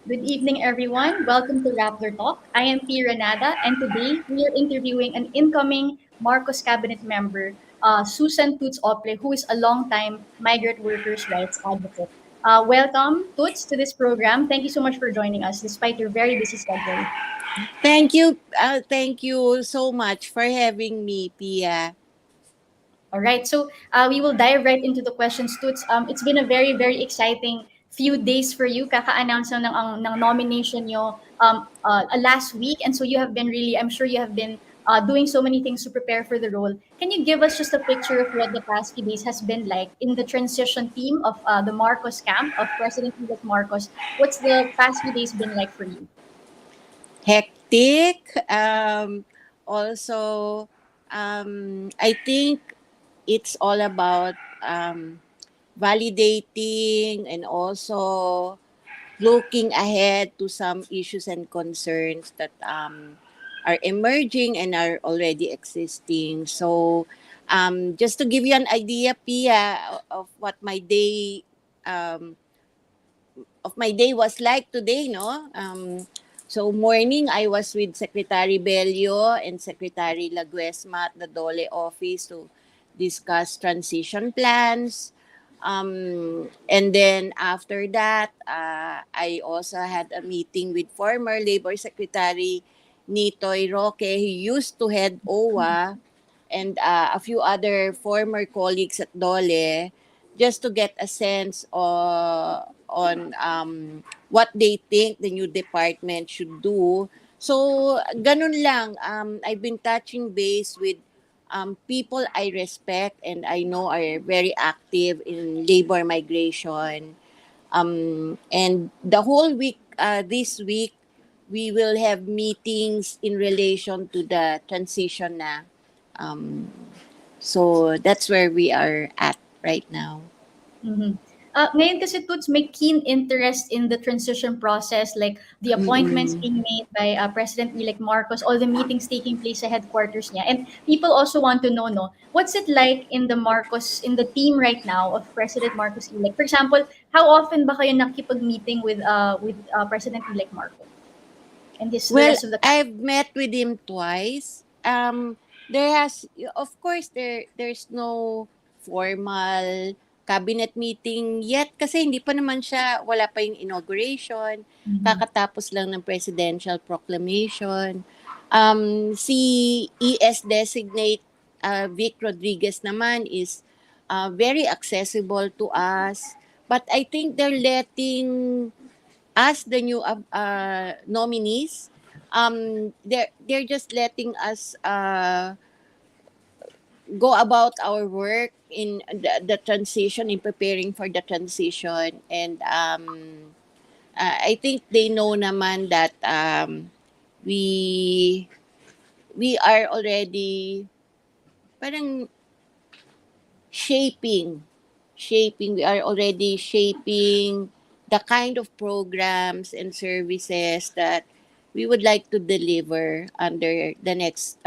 Good evening, everyone. Welcome to Rappler Talk. I am P. Renada, and today we are interviewing an incoming Marcos cabinet member, Susan Toots Ople, who is a longtime migrant workers' rights advocate. Welcome, Toots, to this program. Thank you so much for joining us, despite your very busy schedule. Thank you so much for having me, Pia. All right, so we will dive right into the questions, Toots. It's been a very, very exciting few days for you. Kaka-announce lang ng nomination nyo last week. And so you have been really, I'm sure you have been doing so many things to prepare for the role. Can you give us just a picture of what the past few days has been like in the transition team of the Marcos camp of President-elect Marcos? What's the past few days been like for you? Hectic. Also, I think it's all about validating and also looking ahead to some issues and concerns that are emerging and are already existing. So, just to give you an idea, Pia, of what um, my day was like today, no? So morning, I was with Secretary Bello and Secretary Laguesma at the Dole office to discuss transition plans. And then after that, I also had a meeting with former Labor Secretary Nitoy Roque, who used to head OWA, and a few other former colleagues at Dole, just to get a sense on what they think the new department should do. So, ganun lang. I've been touching base with people I respect and I know are very active in labor migration. And the whole week, this week, we will have meetings in relation to the transition na. Um, so that's where we are at right now. Mhm. Ngayon kasi Toots, may keen interest in the transition process, like the appointments Mm-mm. being made by President-elect Marcos, all the meetings taking place sa headquarters niya. And people also want to know, no, what's it like in the Marcos, in the team right now of President Marcos-elect? For example, how often ba kayo nakipag-meeting with President-elect Marcos and the Well, rest of the I've met with him twice. There has, of course, there's no formal cabinet meeting yet kasi hindi pa naman siya, wala pa yung inauguration, Mhm. kakatapos lang ng presidential proclamation. Si ES designate Vic Rodriguez naman is very accessible to us. But I think they're letting as the new nominees, they're just letting us go about our work in the transition, in preparing for the transition, and I think they know naman that we we are already parang shaping we are already shaping the kind of programs and services that we would like to deliver under the next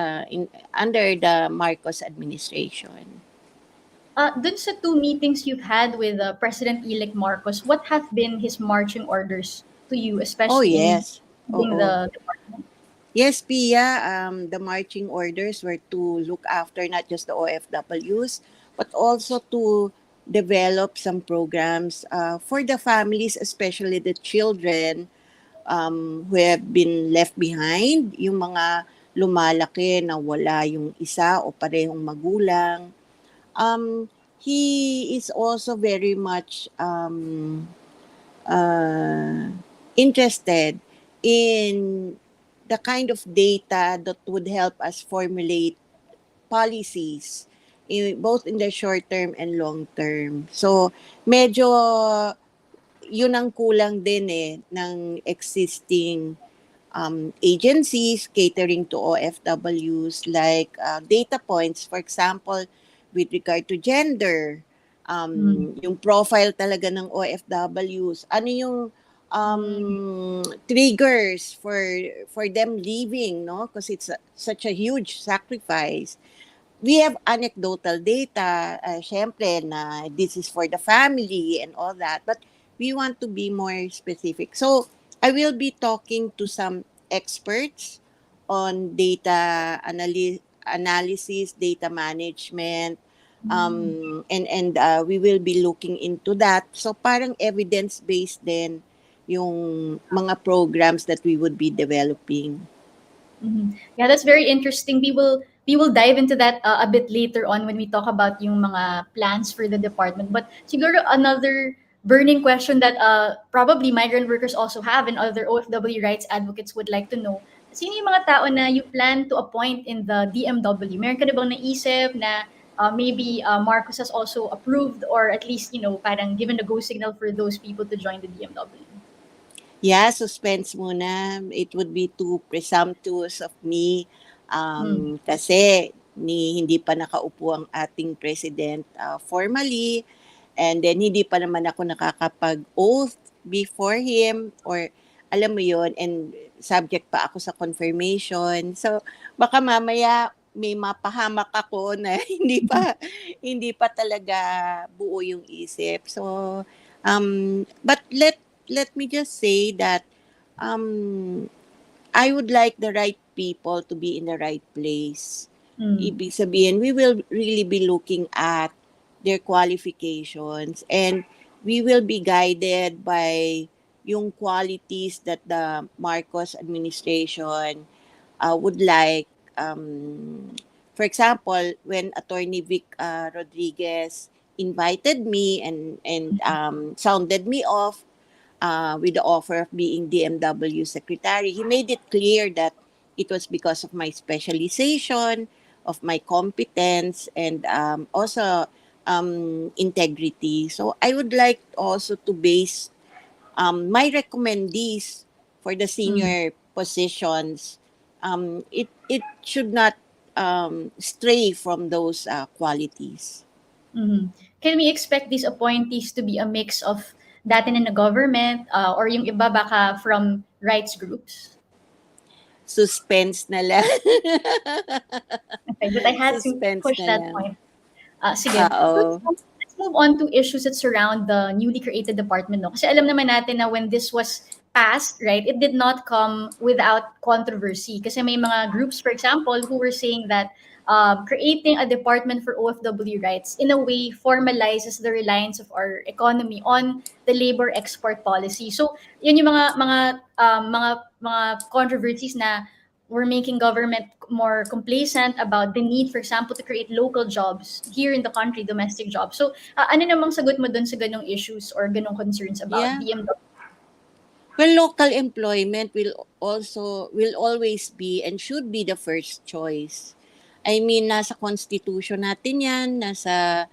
under the Marcos administration. Dun sa two meetings you've had with President-elect Marcos, what have been his marching orders to you, Oh especially in yes. leading Oo. the department? Yes, Pia, the marching orders were to look after not just the OFWs, but also to develop some programs for the families, especially the children who have been left behind, yung mga lumalaki na wala yung isa o parehong magulang. He is also very much uh, interested in the kind of data that would help us formulate policies both in the short term and long term. So medyo yun ang kulang din ng existing agencies catering to OFWs like data points, for example, with regard to gender, Mm. yung profile talaga ng OFWs, ano yung Mm. triggers for them leaving, no? Because it's such a huge sacrifice. We have anecdotal data, syempre na this is for the family and all that, but we want to be more specific. So, I will be talking to some experts on analysis, data management, Mm. and we will be looking into that. So parang evidence-based din yung mga programs that we would be developing. Mhm. Yeah, that's very interesting. We will dive into that a bit later on when we talk about yung mga plans for the department. But siguro another burning question that probably migrant workers also have and other OFW rights advocates would like to know. Sino yung mga tao na you plan to appoint in the DMW? Meron ka na bang naisip na maybe Marcos has also approved or at least, parang given the go signal for those people to join the DMW? Yeah, suspense muna. It would be too presumptuous of me Mm. kasi hindi pa nakaupo ang ating president formally, and then hindi pa naman ako nakakapag-oath before him, or alam mo yon, and subject pa ako sa confirmation. So baka mamaya may mapahamak ako na hindi pa talaga buo yung isip. So but let me just say that um, I would like the right people to be in the right place. Mm. Ibig sabihin, we will really be looking at their qualifications, and we will be guided by yung qualities that the Marcos administration would like. For example, when Attorney Vic Rodriguez invited me and sounded me off with the offer of being DMW secretary, he made it clear that it was because of my specialization, of my competence, and also integrity. So I would like also to base my recommendees for the Mm. senior positions. It should not stray from those qualities. Mhm. Can we expect these appointees to be a mix of dati na government or yung iba baka from rights groups? Suspense na lang. Okay, but I had to Suspense push na that lang. point. Sige. So, Oo. let's move on to issues that surround the newly created department. No? Kasi alam naman natin na when this was passed, right, it did not come without controversy. Kasi may mga groups, for example, who were saying that creating a department for OFW rights in a way formalizes the reliance of our economy on the labor export policy. So, yun yung mga controversies na we're making government more complacent about the need, for example, to create local jobs here in the country, domestic jobs. So, ano namang sagot mo dun sa ganong issues or ganong concerns about Yeah. DMW? Well, local employment will always be and should be the first choice. I mean, nasa constitution natin yan, nasa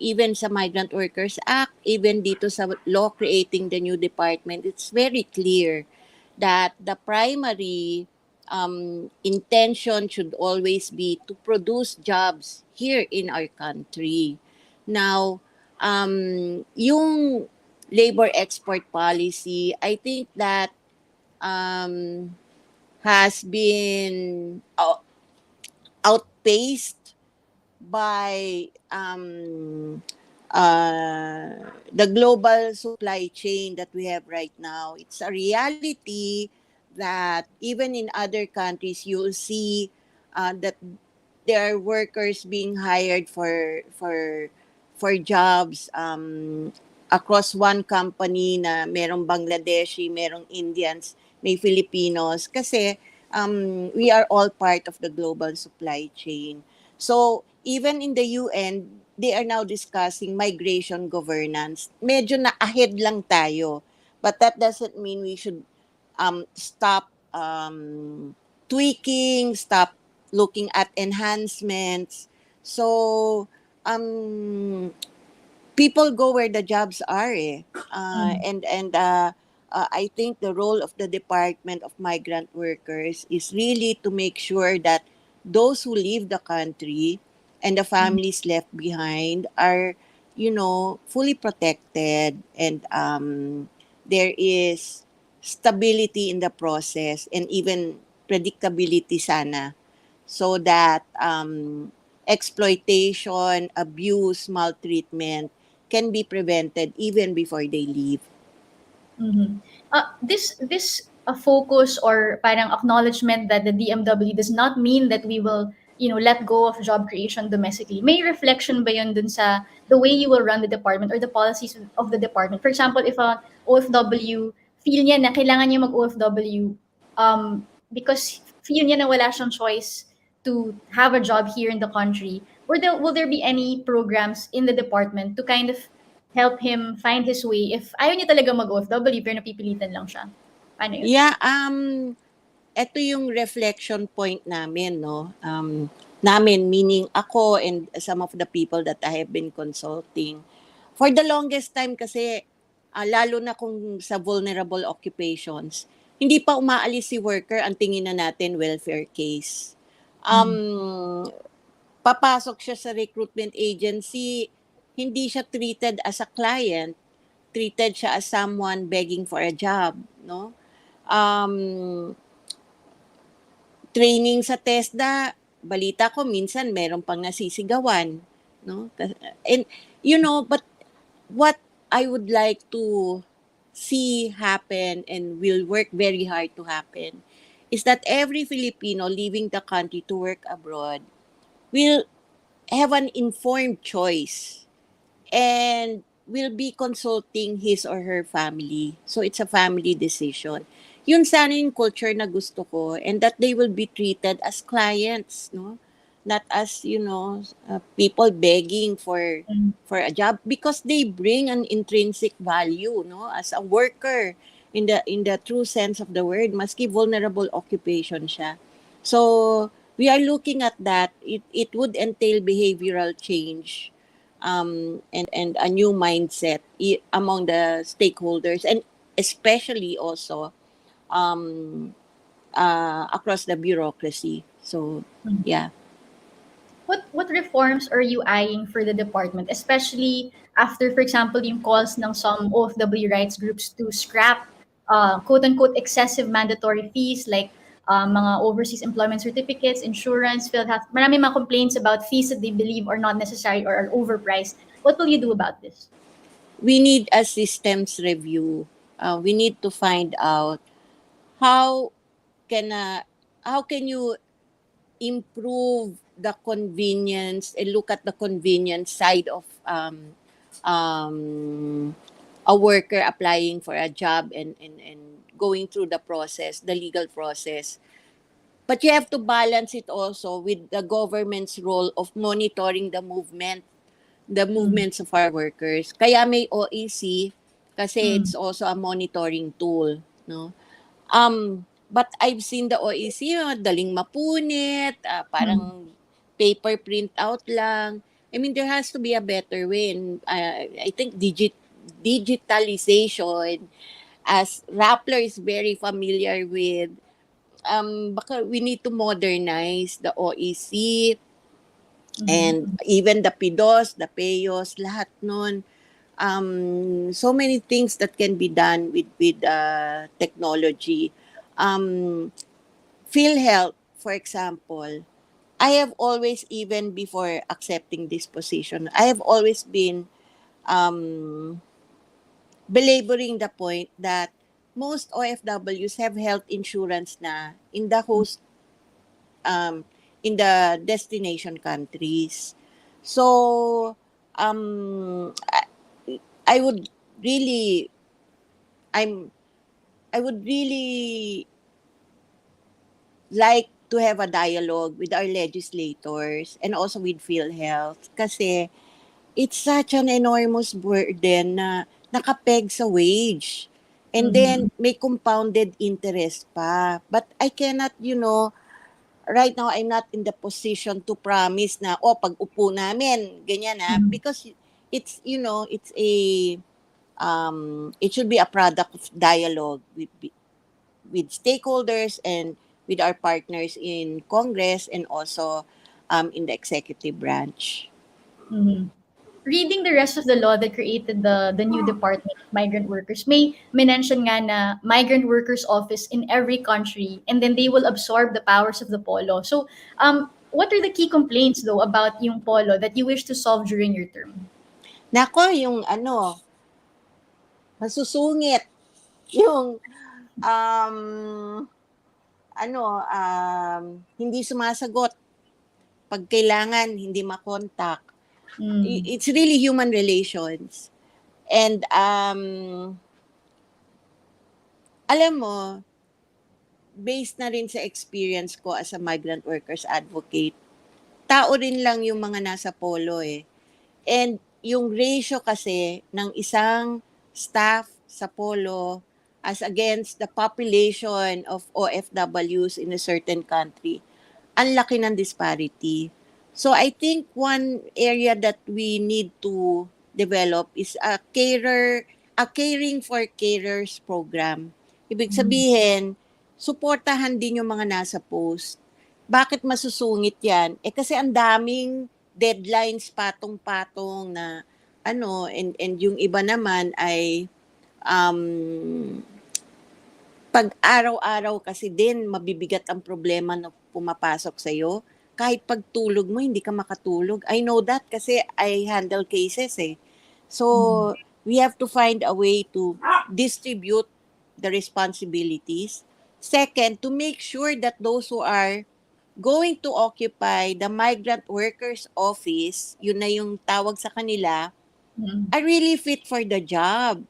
even sa Migrant Workers Act, even dito sa law creating the new department, it's very clear that the primary intention should always be to produce jobs here in our country. Now, yung labor export policy, I think that um, has been outpaced by the global supply chain that we have right now. It's a reality that even in other countries, you'll see that there are workers being hired for jobs across one company na merong Bangladeshi, merong Indians, may Filipinos kasi we are all part of the global supply chain. So even in the UN, they are now discussing migration governance. Medyo na ahead lang tayo. But that doesn't mean we should stop tweaking, stop looking at enhancements. So, people go where the jobs are eh. Mm. I think the role of the Department of Migrant Workers is really to make sure that those who leave the country and the Mm. families left behind are, fully protected, and there is stability in the process and even predictability sana, so that exploitation, abuse, maltreatment can be prevented even before they leave. Mhm. This focus or parang acknowledgement that the DMW does not mean that we will, let go of job creation domestically. May reflection ba yun dun sa the way you will run the department or the policies of the department? For example, if a OFW feel niya na kailangan niya mag-OFW because feel niya na wala siyang choice to have a job here in the country, will there be any programs in the department to kind of help him find his way if ayaw niya talaga mag-OFW pero napipilitan lang siya? Paano yun? Yeah, eto yung reflection point namin, no? Namin, meaning ako and some of the people that I have been consulting. For the longest time kasi, lalo na kung sa vulnerable occupations, hindi pa umaalis si worker, ang tingin na natin welfare case. Mhm. Papasok siya sa recruitment agency, hindi siya treated as a client, treated siya as someone begging for a job, no? Um, Training sa TESDA, balita ko minsan meron pang nasisigawan, no? And but what I would like to see happen and will work very hard to happen is that every Filipino leaving the country to work abroad will have an informed choice and will be consulting his or her family. So it's a family decision. Yun sana yung culture na gusto ko, and that they will be treated as clients, no? Not as, people begging Mhm. for a job because they bring an intrinsic value, no? As a worker in the true sense of the word, maski vulnerable occupation siya. So, we are looking at that. It would entail behavioral change, and a new mindset among the stakeholders, and especially also um, across the bureaucracy. So, Mhm. yeah. What reforms are you eyeing for the department, especially after, for example, yung calls ng some OFW rights groups to scrap quote-unquote excessive mandatory fees like mga overseas employment certificates, insurance, field health. Marami mga complaints about fees that they believe are not necessary or are overpriced. What will you do about this? We need a systems review. We need to find out how can how can you improve the convenience and look at the convenience side of um, a worker applying for a job, and going through the legal process. But you have to balance it also with the government's role of monitoring the Mm. movements of our workers. Kaya may OEC kasi Mm. it's also a monitoring tool, no? But I've seen the OEC, daling mapunit, Mm. parang paper print out lang. I mean, there has to be a better way. And, I think digitalization, as Rappler is very familiar with, baka we need to modernize the OEC and Mhm. even the PIDOS, the PEOS, lahat nun. So many things that can be done with technology. Um, PhilHealth, for example, I have always, even before accepting this position, I have always been um, belaboring the point that most OFWs have health insurance na um, in the destination countries. So, I would really, I'm, I would really like to have a dialogue with our legislators and also with PhilHealth kasi it's such an enormous burden na nakapeg sa wage. And Mhm. then may compounded interest pa. But I cannot, right now I'm not in the position to promise na, pag upo namin, ganyan Mhm. because it's it should be a product of dialogue with stakeholders and with our partners in Congress and also in the executive branch. Mhm. Reading the rest of the law that created the new Department of Migrant Workers, may mention nga na migrant workers office in every country and then they will absorb the powers of the polo. So, what are the key complaints though about yung polo that you wish to solve during your term? Nako, yung masusungit. yung um, hindi sumasagot pag kailangan, hindi makontak. Mm. It's really human relations. And alam mo, based na rin sa experience ko as a migrant workers advocate, tao rin lang yung mga nasa polo eh. And yung ratio kasi ng isang staff sa polo as against the population of OFWs in a certain country, ang laki ng disparity. So I think one area that we need to develop is a caring for carers program. Ibig Mm. sabihin, suportahan din yung mga nasa post. Bakit masusungit yan? Eh kasi ang daming deadlines patong-patong na and yung iba naman ay um, pag araw-araw kasi din mabibigat ang problema na pumapasok sa iyo. Kahit pagtulog mo hindi ka makatulog. I know that kasi I handle cases eh. So, Mm. we have to find a way to distribute the responsibilities. Second, to make sure that those who are going to occupy the migrant workers office, yun na yung tawag sa kanila, Mm. are really fit for the job.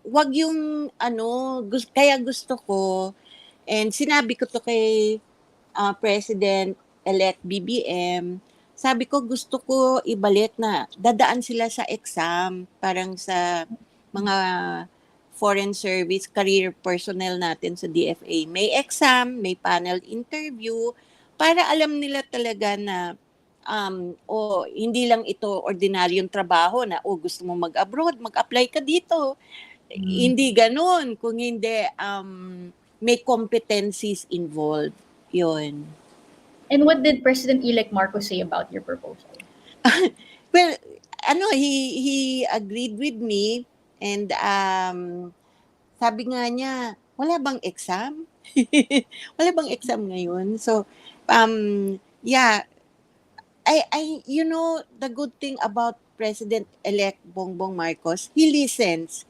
Wag yung kaya gusto ko, and sinabi ko to kay President-elect BBM, sabi ko gusto ko ibalik na dadaan sila sa exam, parang sa mga foreign service career personnel natin sa DFA. May exam, may panel interview, para alam nila talaga na hindi lang ito ordinaryong trabaho na gusto mo mag-abroad, mag-apply ka dito. Mm. Hindi ganoon, kung hindi may competencies involved. Yun. And what did President-elect Marcos say about your proposal? Well, he agreed with me, and sabi nga niya, wala bang exam? Wala bang exam ngayon? So, yeah, the good thing about President-elect Bongbong Marcos, he listens.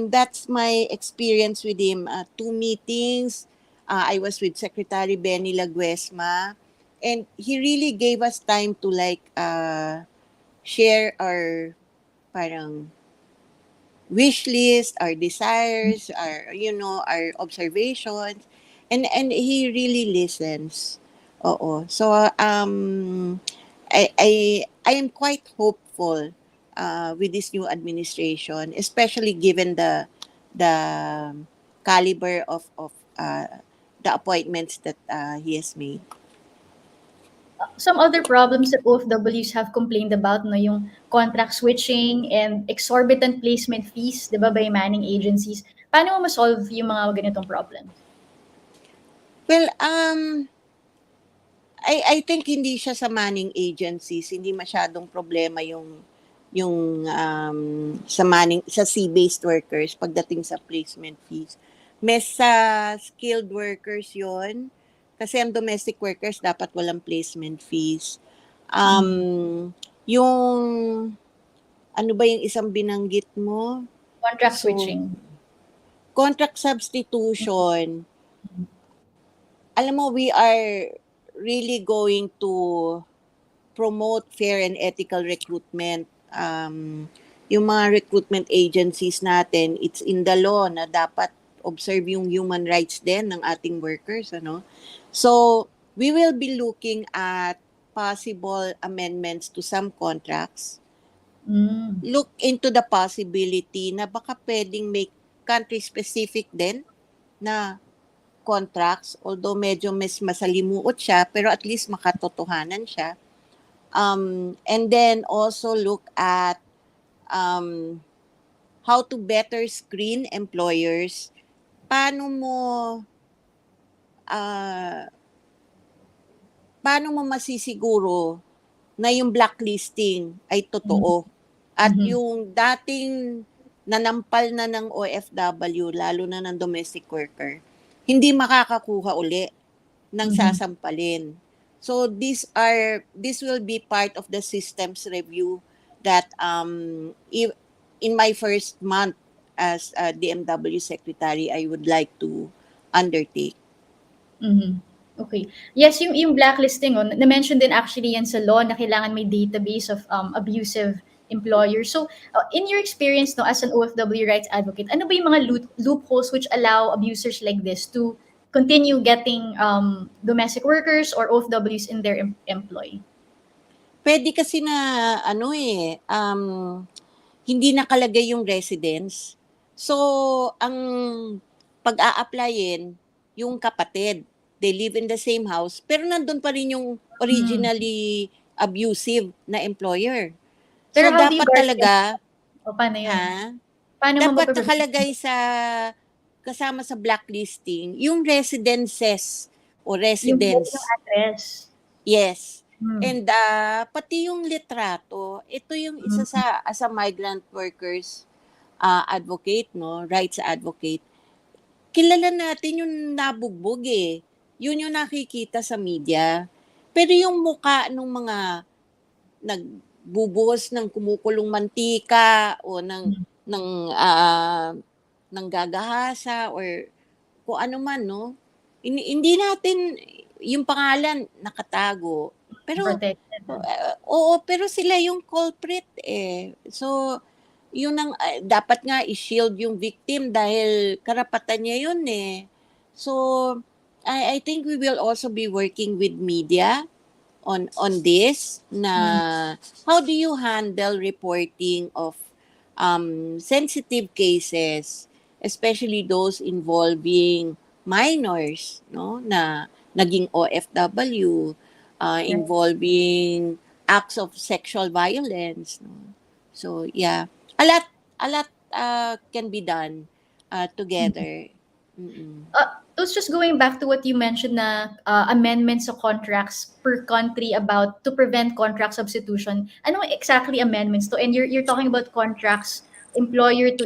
That's my experience with him. Two meetings. I was with Secretary Benny Laguesma, and he really gave us time to share our parang wish list, our desires, our observations, and he really listens. Oo. So I am quite hopeful with this new administration, especially given the caliber of the appointments that he has made. Some other problems that OFWs have complained about, no, yung contract switching and exorbitant placement fees, 'di ba, by manning agencies. Paano mo ma-solve yung mga ganitong problems? Well, I think hindi siya sa manning agencies, hindi masyadong problema yung sa manning sa sea-based workers pagdating sa placement fees. Mes sa skilled workers 'yon. Kasi ang domestic workers dapat walang placement fees. Mm. Yung ano ba yung isang binanggit mo? Contract So, switching. contract substitution. Alam mo, we are really going to promote fair and ethical recruitment. Yung mga recruitment agencies natin, it's in the law na dapat observe yung human rights din ng ating workers. So, we will be looking at possible amendments to some contracts. Mm. Look into the possibility na baka pwedeng may country-specific din na contracts, although medyo masalimuot siya, pero at least makatotohanan siya. And then also look at how to better screen employers. Uh, paano mo masisiguro na yung blacklisting ay Mm. totoo? At Mhm. yung dating nanampal na ng OFW, lalo na ng domestic worker, hindi makakakuha uli ng Mhm. sasampalin. So this will be part of the systems review that in my first month as a DMW secretary I would like to undertake. Mhm. Okay. Yes, yung blacklisting, na-mention din actually yan sa law na kailangan may database of abusive employers. So, in your experience, no, as an OFW rights advocate, ano ba yung mga loopholes which allow abusers like this to continue getting domestic workers or OFWs in their employ? Pwede kasi na ano hindi nakalagay yung residence. So, ang pag-a-applyin yung kapatid. They live in the same house, pero nandun pa rin yung Hmm. originally abusive na employer. Pero So, how do you dapat guard against talaga, that? O paano yun? ha? Paano mo Dapat mapaprevent? nakalagay sa kasama sa blacklisting yung residences o Yung residence. address. Yes. Hmm. And pati yung litrato, ito yung isa Hmm. sa as a migrant workers advocate, no, rights advocate. Kilala natin yung nabugbog eh. Yun yung nakikita sa media. Pero yung muka ng mga nagbubuhos ng kumukulong mantika o ng ng gagahasa or kung ano man, no? Hindi natin yung pangalan nakatago. Pero Protected. oo, pero sila yung culprit eh. So, yun ang dapat nga i-shield yung victim dahil karapatan niya yun eh. So, I think we will also be working with media on this na Hmm. how do you handle reporting of sensitive cases, especially those involving minors, no, na naging OFW, Right. involving acts of sexual violence, no. So yeah, a lot can be done Hmm. together. Mm-mm. Those just going back to what you mentioned na amendments sa contracts per country about to prevent contract substitution. Ano exactly amendments to? And you're talking about contracts employer to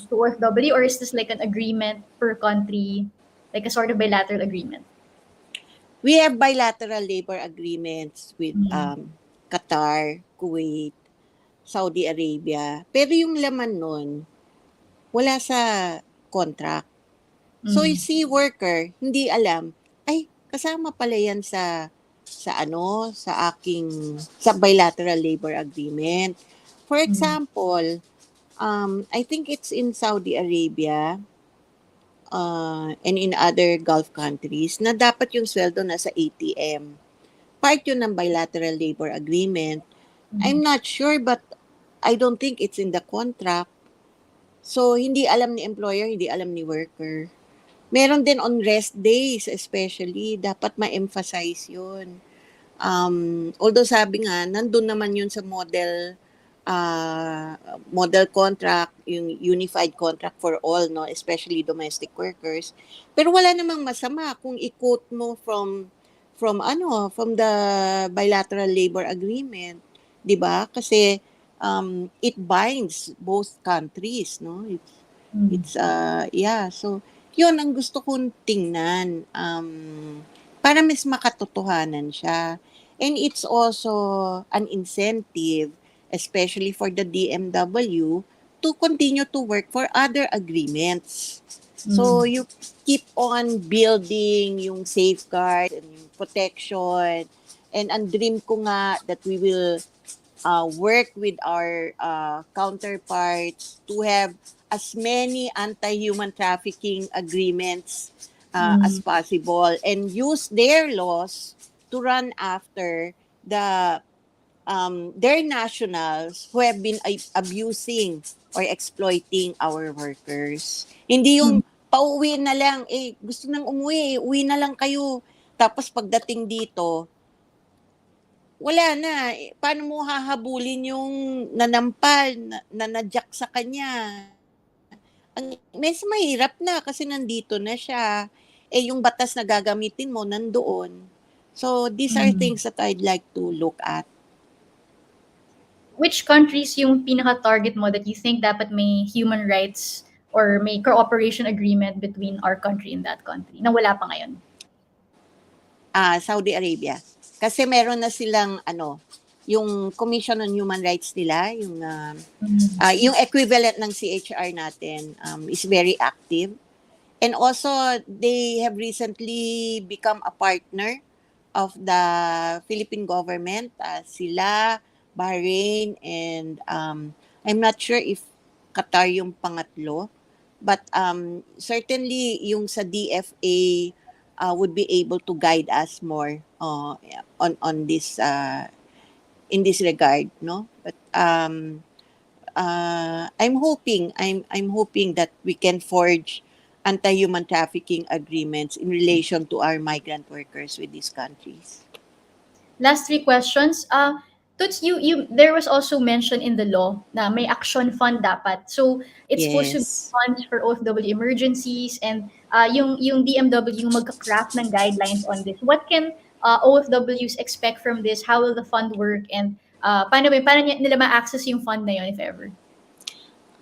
OFW, or is this like an agreement per country, like a sort of bilateral agreement? We have bilateral labor agreements with Mm. Qatar, Kuwait, Saudi Arabia. Pero yung laman nun, wala sa contract. So Mm. yung si worker, hindi alam, ay, kasama pala yan sa aking, sa bilateral labor agreement. For Mm. example, I think it's in Saudi Arabia, and in other Gulf countries, na dapat yung sweldo nasa ATM. Part yun ng bilateral labor agreement. I'm Mm. not sure, but I don't think it's in the contract. So, hindi alam ni employer, hindi alam ni worker. Meron din on rest days especially, dapat ma-emphasize yun. Although sabi nga, nandun naman yun sa uh, model contract, yung unified contract for all, no, especially domestic workers. Pero wala namang masama kung i-quote mo from the bilateral labor agreement, 'di ba? Kasi it binds both countries, no? Mm. Yeah, so yun ang gusto kong tingnan, para mas makatotohanan siya. And it's also an incentive, especially for the DMW, to continue to work for other agreements. So Mm. you keep on building yung safeguard and yung protection. And ang dream ko nga that we will work with our counterparts to have as many anti-human trafficking agreements as Mm. possible and use their laws to run after their nationals who have been abusing or exploiting our workers. Hindi Mm. yung pauwi na lang, gusto nang umuwi, uwi na lang kayo. Tapos pagdating dito, wala na. Paano mo hahabulin yung nanampal, na nadyak sa kanya? Mas mahirap na kasi nandito na siya. Yung batas na gagamitin mo nandoon. So, these are Mm. things that I'd like to look at. Which countries yung pinaka-target mo that you think dapat may human rights or may cooperation agreement between our country and that country na wala pa ngayon? Saudi Arabia. Kasi meron na silang yung Commission on Human Rights nila, Mm. yung equivalent ng CHR natin, is very active. And also, they have recently become a partner of the Philippine government. Sila, Bahrain, and I'm not sure if Qatar yung pangatlo. But certainly, yung sa DFA would be able to guide us more on this in this regard, no? But I'm hoping that we can forge anti-human trafficking agreements in relation to our migrant workers with these countries. Last three questions. Toots, there was also mention in the law na may action fund dapat. So it's supposed to be Yes. funds for OFW emergencies, and yung DMW magka-craft ng guidelines on this. What can OFWs expect from this? How will the fund work? And paano nila ma-access yung fund na yun if ever?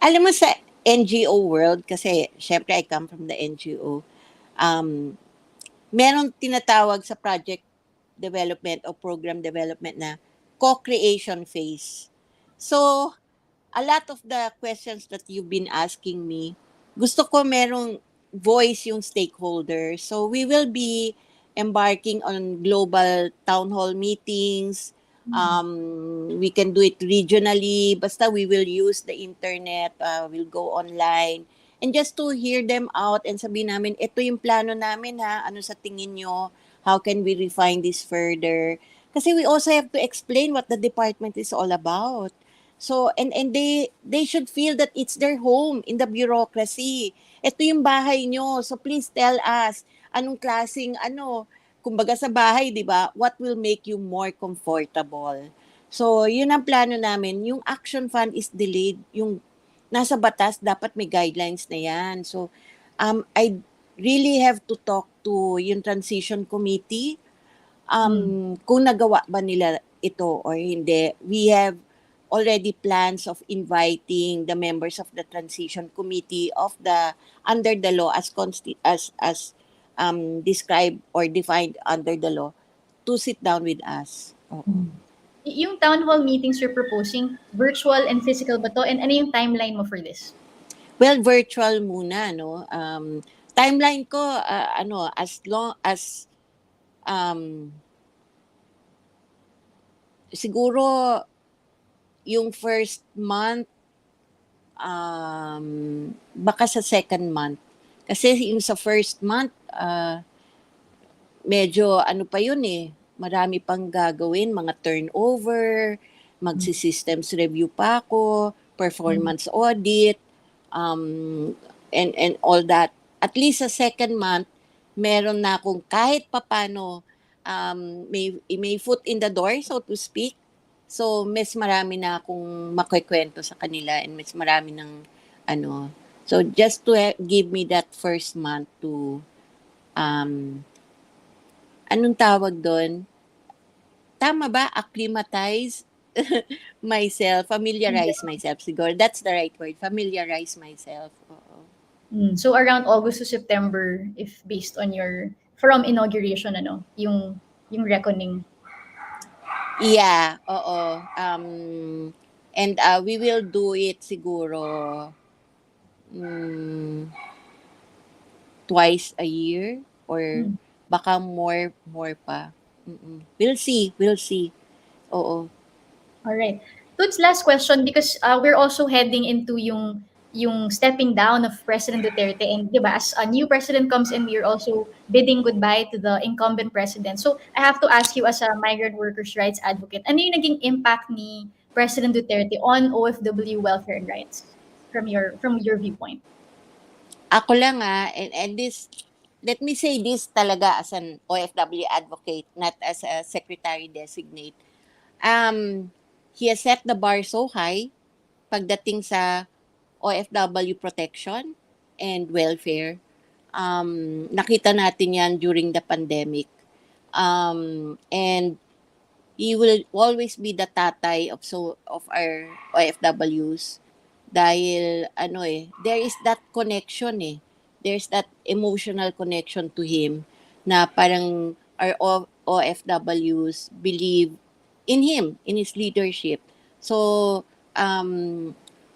Alam mo sa NGO world, kasi syempre I come from the NGO, um, meron tinatawag sa project development o program development na co-creation phase. So, a lot of the questions that you've been asking me, gusto ko merong voice yung stakeholder. So we will be embarking on global town hall meetings. We can do it regionally. Basta we will use the internet. We'll go online. And just to hear them out and sabihin namin, ito yung plano namin ha. Ano sa tingin nyo? How can we refine this further? Kasi we also have to explain what the department is all about. So and they should feel that it's their home in the bureaucracy. Ito yung bahay nyo. So please tell us anong klaseng kumbaga sa bahay, 'di ba? What will make you more comfortable? So, yun ang plano namin. Yung action fund is delayed. Yung nasa batas dapat may guidelines na 'yan. So, I really have to talk to yung transition committee Mm. kung nagawa ba nila ito or hindi. We have already plans of inviting the members of the transition committee of the under the law as described or defined under the law to sit down with us. Oo. Yung town hall meetings you're proposing, virtual and physical ba to? And ano yung timeline mo for this? Well, virtual muna, no? Timeline ko, as long as um, siguro yung first month, baka sa second month. Kasi yung sa first month, medyo ano pa yun eh, marami pang gagawin, mga turnover, magsi-systems review pa ako, Mm. performance audit, and all that. At least sa second month, meron na akong kahit papano may foot in the door, so to speak. So, mas marami na akong makikwento sa kanila and mas marami ng ano. So, just to give me that first month to um, anong tawag doon? Tama ba? Acclimatize myself, familiarize myself siguro. That's the right word, familiarize myself. Oo. So around August to September, if based on your from inauguration, yung reckoning. Yeah, oo. And we will do it siguro mm, twice a year or Mm. baka more pa. Mm-mm. We'll see, we'll see. Oo. All right. Toots, last question, because we're also heading into yung stepping down of President Duterte, and 'di ba, as a new president comes in, we're also bidding goodbye to the incumbent president. So I have to ask you, as a migrant workers rights advocate, ano yung naging impact ni President Duterte on OFW welfare and rights from your viewpoint? Ako lang and this, let me say this talaga as an OFW advocate, not as a secretary designate. He has set the bar so high pagdating sa OFW protection and welfare. Nakita natin yan during the pandemic. And he will always be the tatay of our OFWs dahil there is that connection eh. There's that emotional connection to him na parang our OFWs believe in him, in his leadership. So,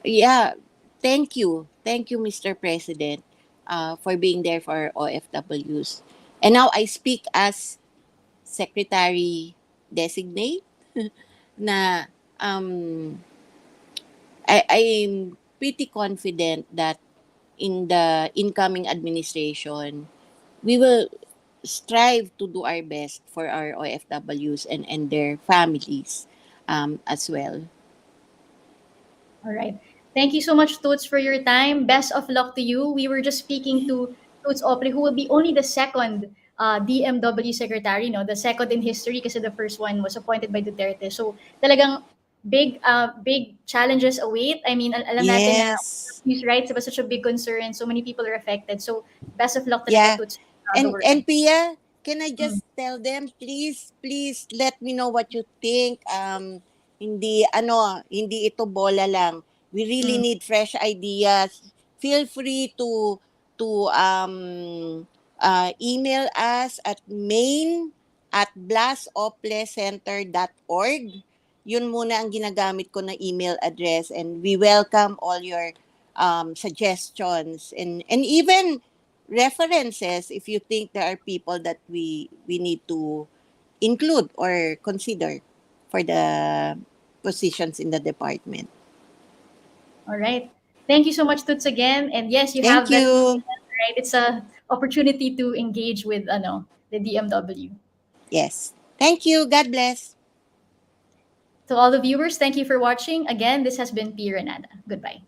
yeah, thank you, Mr. President, for being there for OFWs. And now I speak as secretary designate na um, I'm pretty confident that in the incoming administration, we will strive to do our best for our OFWs and their families as well. All right. Thank you so much, Toots, for your time. Best of luck to you. We were just speaking to Toots Ople, who will be only the second DMW secretary, no, the second in history kasi the first one was appointed by Duterte. So talagang big challenges await. I mean, alam natin na Yes. news rights was such a big concern. So many people are affected. So best of luck talaga, Yeah. Toots, the And work. and Pia, can I Mm, just tell them, please let me know what you think. Hindi ito bola lang. We really mm. need fresh ideas. Feel free to email us at main@blastoplescenter.org. Yun muna ang ginagamit ko na email address, and we welcome all your suggestions, and even references if you think there are people that we need to include or consider for the positions in the department. All right. Thank you so much, Toots, again. And yes, you Thank have that you. right? It's a opportunity to engage with the DMW. Yes. Thank you. God bless. To all the viewers, thank you for watching. Again, this has been P. Renata. Goodbye.